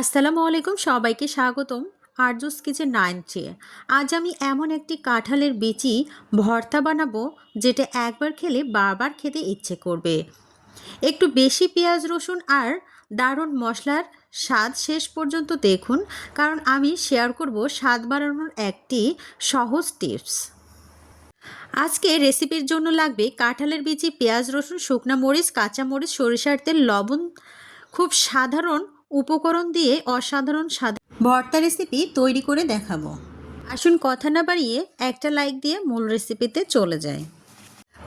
আসসালামু আলাইকুম, সবাইকে স্বাগতম আরজুস কিচেন 9 আজ আমি এমন একটি কাঁঠালের বিচি ভর্তা বানাবো যেটা একবার খেলে বারবার খেতে ইচ্ছে করবে। একটু বেশি পেঁয়াজ রসুন আর দারুণ মশলার স্বাদ শেষ পর্যন্ত দেখুন, কারণ আমি শেয়ার করব স্বাদ বাড়ানোর একটি সহজ টিপস। আজকে রেসিপির জন্য লাগবে কাঁঠালের বিচি, পেঁয়াজ রসুন, শুকনা মরিচ, কাঁচা মরিচ, সরিষার তেল, লবণ। খুব সাধারণ উপকরণ দিয়ে অসাধারণ স্বাদ ভর্তা রেসিপি তৈরি করে দেখাবো। আসুন কথা না বাড়িয়ে একটা লাইক দিয়ে মূল রেসিপিতে চলে যাই।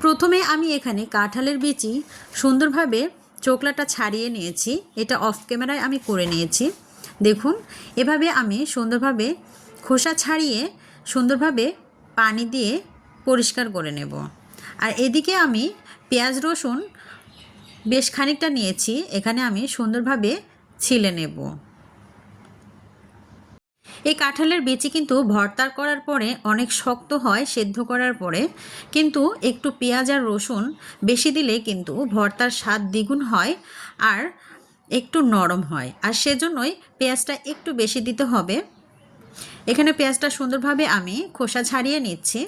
প্রথমে আমি এখানে কাঁঠালের বিচি সুন্দরভাবে চোকলাটা ছাড়িয়ে নিয়েছি। এটা অফ ক্যামেরায় আমি করে নিয়েছি। দেখুন, এভাবে আমি সুন্দরভাবে খোসা ছাড়িয়ে সুন্দরভাবে পানি দিয়ে পরিষ্কার করে নেব। আর এদিকে আমি পেঁয়াজ রসুন বেশ খানিকটা নিয়েছি, এখানে আমি সুন্দরভাবে ছিলে নেব। এই কাঁঠালের বিচি কিন্তু ভর্তা করার পরে অনেক শক্ত হয় সেদ্ধ করার পরে, কিন্তু একটু পেঁয়াজ আর রসুন বেশি দিলে কিন্তু ভর্তার স্বাদ দ্বিগুণ হয় আর একটু নরম হয়, আর সেজন্যই পেঁয়াজটা একটু বেশি দিতে হবে। এখানে পেঁয়াজটা সুন্দরভাবে আমি খোসা ছাড়িয়ে নিচ্ছি।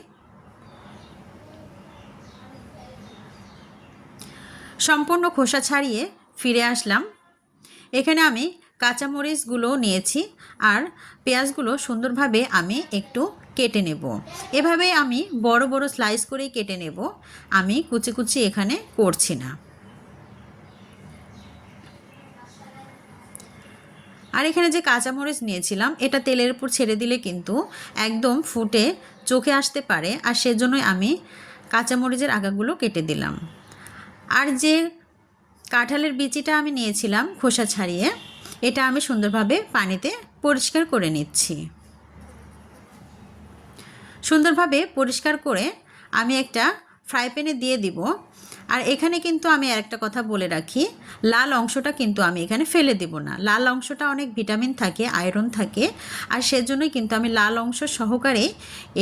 সম্পূর্ণ খোসা ছাড়িয়ে ফিরে আসলাম। এখানে আমি কাঁচামরিচগুলো নিয়েছি আর পেঁয়াজগুলো সুন্দরভাবে আমি একটু কেটে নেব। এভাবে আমি বড় বড় স্লাইস করেই কেটে নেব, আমি কুচি কুচি এখানে করছি না। আর এখানে যে কাঁচামরিচ নিয়েছিলাম, এটা তেলের উপর ছেড়ে দিলে কিন্তু একদম ফুটে চোখে আসতে পারে, আর সেজন্যই আমি কাঁচামরিচের আগাগুলো কেটে দিলাম। আর যে কাঁঠালের বিচিটা আমি নিয়েছিলাম খোসা ছাড়িয়ে, এটা আমি সুন্দরভাবে পানিতে পরিষ্কার করে নিচ্ছি। সুন্দরভাবে পরিষ্কার করে আমি একটা ফ্রাই প্যানে দিয়ে দিব। আর এখানে কিন্তু আমি আরেকটা কথা বলে রাখি, লাল অংশটা কিন্তু আমি এখানে ফেলে দিব না। লাল অংশটা অনেক ভিটামিন থাকে, আয়রন থাকে, আর সেজন্যই কিন্তু আমি লাল অংশ সহকারে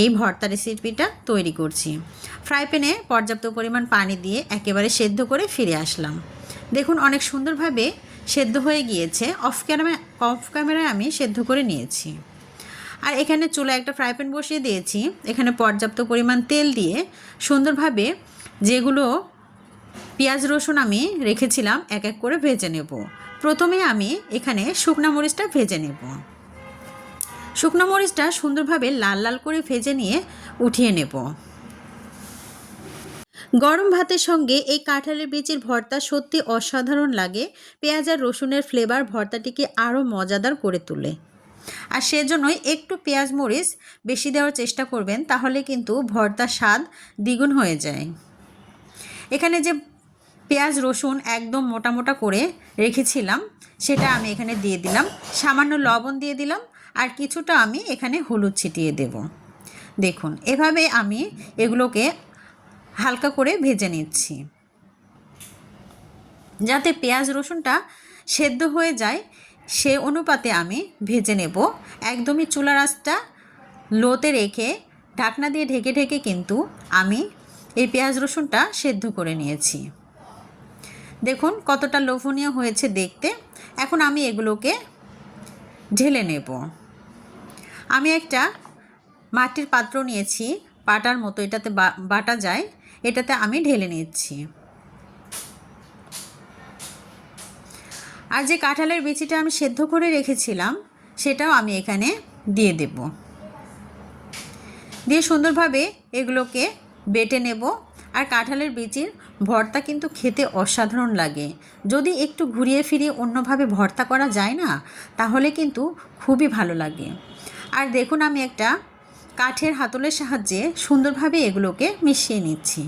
এই ভর্তা রেসিপিটা তৈরি করছি। ফ্রাই প্যানে পর্যাপ্ত পরিমাণ পানি দিয়ে একেবারে সেদ্ধ করে ফিরে আসলাম। দেখুন, অনেক সুন্দরভাবে সেদ্ধ হয়ে গিয়েছে। অফ ক্যামেরায় আমি সেদ্ধ করে নিয়েছি। আর এখানে চুলায় একটা ফ্রাই প্যান বসিয়ে দিয়েছি। এখানে পর্যাপ্ত পরিমাণ তেল দিয়ে সুন্দরভাবে যেগুলো পেঁয়াজ রসুন আমি রেখেছিলাম এক এক করে ভেজে নেব। প্রথমে আমি এখানে শুকনা মরিচটা ভেজে নেব। শুকনো মরিচটা সুন্দরভাবে লাল লাল করে ভেজে নিয়ে উঠিয়ে নেব। গরম ভাতের সঙ্গে এই কাঁঠালের বিচির ভর্তা সত্যি অসাধারণ লাগে। পেঁয়াজ আর রসুনের ফ্লেভার ভর্তাটিকে আরও মজাদার করে তোলে, আর সেজন্যই একটু পেঁয়াজ মরিচ বেশি দেওয়ার চেষ্টা করবেন, তাহলে কিন্তু ভর্তার স্বাদ দ্বিগুণ হয়ে যায়। এখানে যে পেঁয়াজ রসুন একদম মোটা মোটা করে রেখেছিলাম সেটা আমি এখানে দিয়ে দিলাম, সামান্য লবণ দিয়ে দিলাম, আর কিছুটা আমি এখানে হলুদ ছিটিয়ে দেব। দেখুন, এভাবে আমি এগুলোকে হালকা করে ভেজে নিচ্ছি যাতে পেঁয়াজ রসুনটা সেদ্ধ হয়ে যায়, সে অনুপাতে আমি ভেজে নেব। একদমই চুলার আঁচটা লোতে রেখে ঢাকনা দিয়ে ঢেকে ঢেকে কিন্তু আমি এই পেঁয়াজ রসুনটা সেদ্ধ করে নিয়েছি। দেখুন কতটা লোভনীয় হয়েছে দেখতে। এখন আমি এগুলোকে ঢেলে নেব। আমি একটা মাটির পাত্র নিয়েছি, পাটার মতো, এটাতে বাটা যায়, এটাতে আমি ঢেলে নিচ্ছি। আর যে কাঁঠালের বিচিটা আমি সেদ্ধ করে রেখেছিলাম সেটাও আমি এখানে দিয়ে দেব। দিয়ে সুন্দরভাবে এগুলোকে বেটে নেব। আর কাঁঠালের বিচির ভর্তা কিন্তু খেতে অসাধারণ লাগে। যদি একটু ঘুরিয়ে ফিরিয়ে অন্যভাবে ভর্তা করা যায় না, তাহলে কিন্তু খুবই ভালো লাগে। আর দেখুন, আমি একটা কাঠের হাতলের সাহায্যে সুন্দরভাবে এগুলোকে মিশিয়ে নিচ্ছি।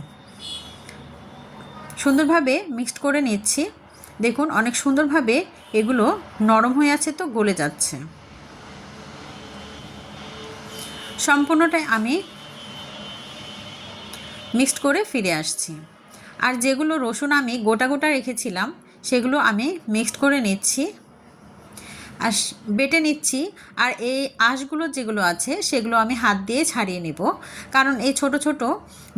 সুন্দরভাবে মিক্সড করে নিচ্ছি। দেখুন অনেক সুন্দরভাবে এগুলো নরম হয়ে আছে, তো গলে যাচ্ছে। সম্পূর্ণটাই আমি মিক্সড করে ফিরে আসছি। আর যেগুলো রসুন আমি গোটা গোটা রেখেছিলাম সেগুলো আমি মিক্সড করে নিচ্ছি আর বেটে নিচ্ছি। আর এই আঁশগুলো যেগুলো আছে সেগুলো আমি হাত দিয়ে ছাড়িয়ে নেব, কারণ এই ছোট ছোট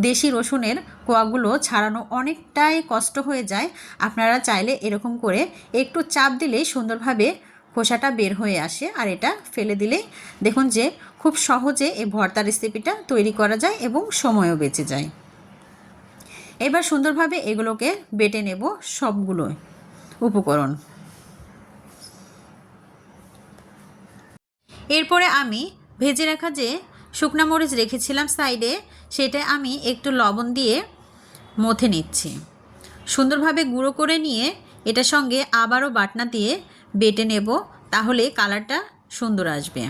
দেশি রসুনের কোয়াগুলো ছাড়ানো অনেকটাই কষ্ট হয়ে যায়। আপনারা চাইলে এরকম করে একটু চাপ দিলেই সুন্দরভাবে খোসাটা বের হয়ে আসে। আর এটা ফেলে দিলে দেখুন যে খুব সহজে এই ভর্তা রেসিপিটা তৈরি করা যায় এবং সময়ও বেঁচে যায়। এবার সুন্দরভাবে এগুলোকে বেটে নেব সবগুলো উপকরণ। এরপরে আমি ভেজে রাখা যে শুকনা মরিচ রেখেছিলাম সাইডে, সেটা আমি একটু লবণ দিয়ে মথে নিচ্ছি। সুন্দরভাবে গুঁড়ো করে নিয়ে এটার সঙ্গে আবারও বাটনা দিয়ে বেটে নেব, তাহলে কালারটা সুন্দর আসবে।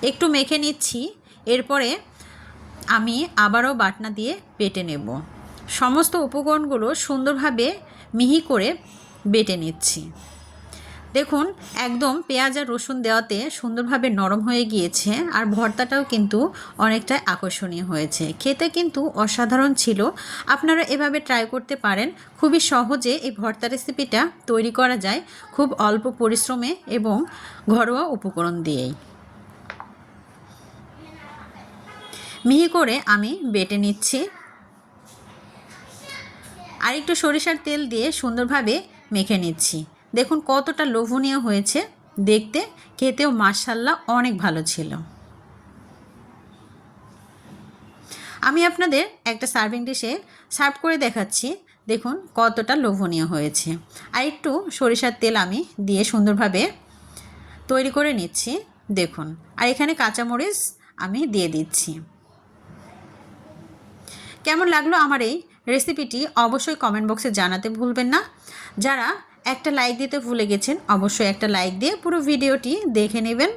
একটু মেখে নিচ্ছি। এরপরে আমি আবারও বাটনা দিয়ে বেটে নেব। সমস্ত উপকরণগুলো সুন্দরভাবে মিহি করে বেটে নিচ্ছি। দেখুন একদম পেঁয়াজ আর রসুন দেওয়াতে সুন্দরভাবে নরম হয়ে গিয়েছে, আর ভর্তাটাও কিন্তু অনেকটা আকর্ষণীয় হয়েছে। খেতে কিন্তু অসাধারণ ছিল। আপনারা এভাবে ট্রাই করতে পারেন। খুবই সহজে এই ভর্তা রেসিপিটা তৈরি করা যায়, খুব অল্প পরিশ্রমে এবং ঘরোয়া উপকরণ দিয়েই। মিহি করে আমি বেটে নিচ্ছি। আর একটু সরিষার তেল দিয়ে সুন্দরভাবে মেখে নিচ্ছি। দেখুন কতটা লোভনীয় হয়েছে দেখতে, খেতেও মাশাআল্লাহ অনেক ভালো ছিল। আমি আপনাদের একটা সার্ভিং ডিশে সার্ভ করে দেখাচ্ছি। দেখুন কতটা লোভনীয় হয়েছে। আর একটু সরিষার তেল আমি দিয়ে সুন্দরভাবে তৈরি করে নিচ্ছি। দেখুন, আর এখানে কাঁচামরিচ আমি দিয়ে দিচ্ছি। কেমন লাগলো আমার এই রেসিপিটি অবশ্যই কমেন্ট বক্সে জানাতে ভুলবেন না। যারা একটা লাইক দিতে ভুলে গেছেন অবশ্যই একটা লাইক দিয়ে পুরো ভিডিওটি দেখে নেবেন।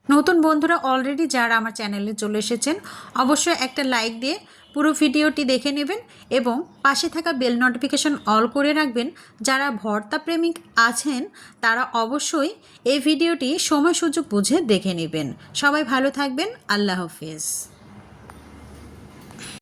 নতুন বন্ধুরা অলরেডি যারা আমার চ্যানেলে চলে এসেছেন অবশ্যই একটা লাইক দিয়ে পুরো ভিডিওটি দেখে নেবেন এবং পাশে থাকা বেল নোটিফিকেশন অল করে রাখবেন। যারা ভর্তা প্রেমিক আছেন তারা অবশ্যই এই ভিডিওটি সময় সুযোগ বুঝে দেখে নেবেন। সবাই ভালো থাকবেন। আল্লাহ হাফেজ।